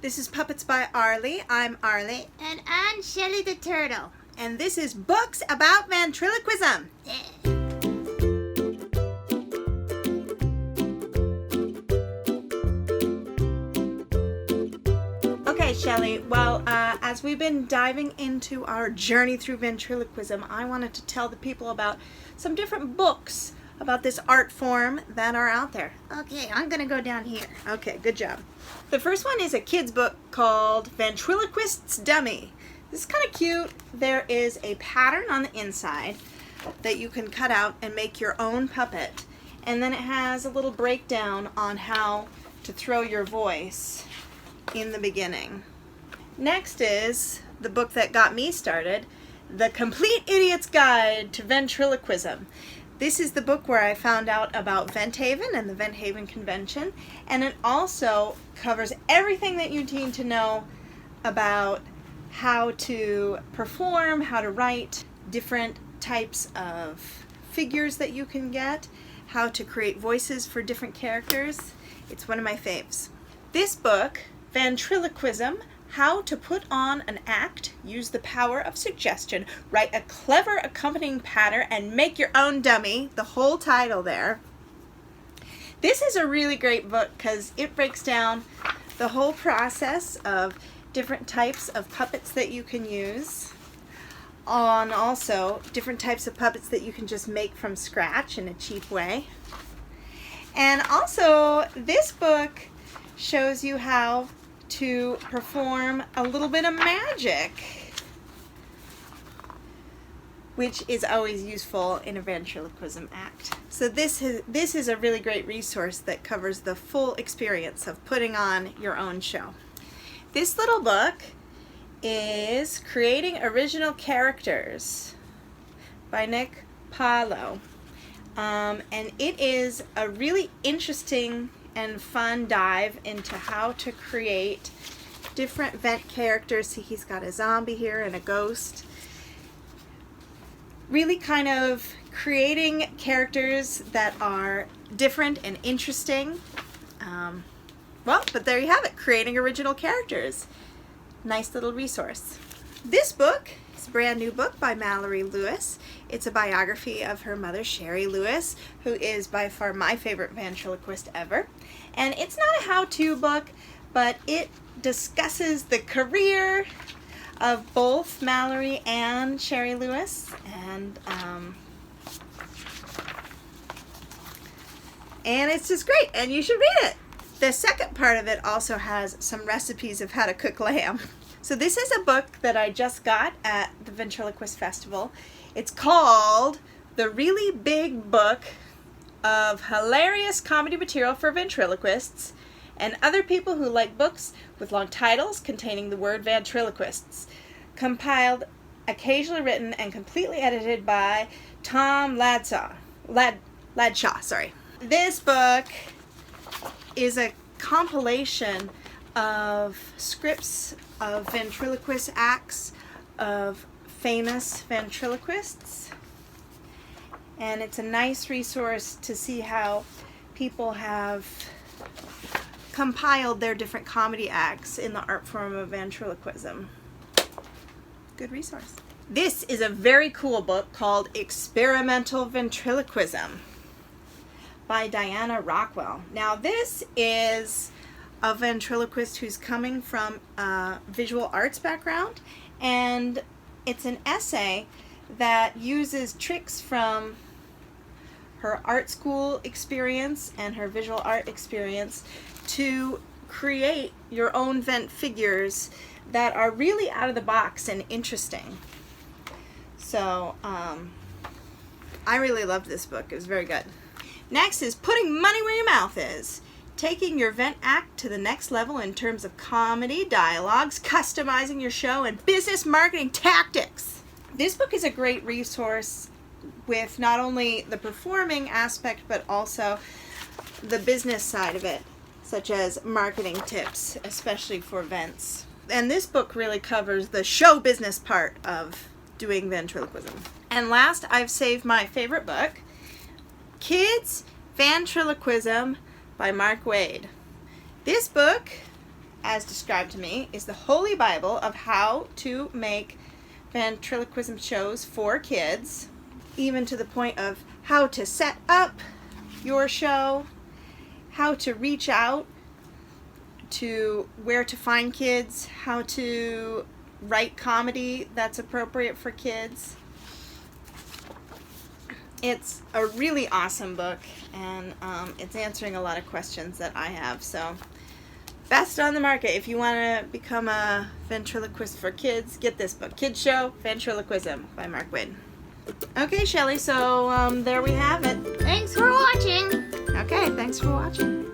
This is Puppets by Arlie. I'm Arlie. And I'm Shelly the Turtle. And this is Books About Ventriloquism. Okay, Shelly, well, as we've been diving into our journey through ventriloquism, I wanted to tell the people about some different books about this art form that are out there. Okay, I'm gonna go down here. Okay, good job. The first one is a kid's book called Ventriloquist's Dummy. This is kind of cute. There is a pattern on the inside that you can cut out and make your own puppet. And then it has a little breakdown on how to throw your voice in the beginning. Next is the book that got me started, The Complete Idiot's Guide to Ventriloquism. This is the book where I found out about Venthaven and the Venthaven Convention, and it also covers everything that you need to know about how to perform, how to write, different types of figures that you can get, how to create voices for different characters. It's one of my faves. This book, Ventriloquism, How to Put on an Act, Use the Power of Suggestion, Write a Clever Accompanying Pattern, and Make Your Own Dummy, the whole title there. This is a really great book because it breaks down the whole process of different types of puppets that you can use, on also different types of puppets that you can just make from scratch in a cheap way. And also, this book shows you how to perform a little bit of magic, which is always useful in a ventriloquism act. So this is a really great resource that covers the full experience of putting on your own show. This little book is Creating Original Characters by Nick Palo. And it is a really interesting and fun dive into how to create different vent characters. See, he's got a zombie here and a ghost. Really kind of creating characters that are different and interesting. But there you have it, Creating Original Characters. Nice little resource. This book is a brand new book by Mallory Lewis. It's a biography of her mother, Shari Lewis, who is by far my favorite ventriloquist ever. And it's not a how-to book, but it discusses the career of both Mallory and Shari Lewis. And it's just great, and you should read it. The second part of it also has some recipes of how to cook lamb. So this is a book that I just got at the Ventriloquist Festival. It's called The Really Big Book of Hilarious Comedy Material for Ventriloquists and Other People Who Like Books with Long Titles Containing the Word Ventriloquists. Compiled, occasionally written, and completely edited by Tom Ladshaw. This book is a compilation of scripts of ventriloquist acts of famous ventriloquists, and it's a nice resource to see how people have compiled their different comedy acts in the art form of ventriloquism. Good resource. This is a very cool book called Experimental Ventriloquism by Diana Rockwell. Now this is a ventriloquist who's coming from a visual arts background, and it's an essay that uses tricks from her art school experience and her visual art experience to create your own vent figures that are really out of the box and interesting. So I really loved this book. It was very good. Next is Putting Money Where Your Mouth Is. Taking your vent act to the next level in terms of comedy, dialogues, customizing your show, and business marketing tactics. This book is a great resource with not only the performing aspect, but also the business side of it, such as marketing tips, especially for vents. And this book really covers the show business part of doing ventriloquism. And last, I've saved my favorite book, Kids Ventriloquism by Mark Wade. This book as described to me, is the Holy Bible of how to make ventriloquism shows for kids, even to the point of how to set up your show, how to reach out to where to find kids, how to write comedy that's appropriate for kids. It's a really awesome book, and it's answering a lot of questions that I have. So, best on the market. If you want to become a ventriloquist for kids, get this book, Kidshow, Ventriloquism by Mark Wade. Okay, Shelly, so there we have it. Thanks for watching. Okay, thanks for watching.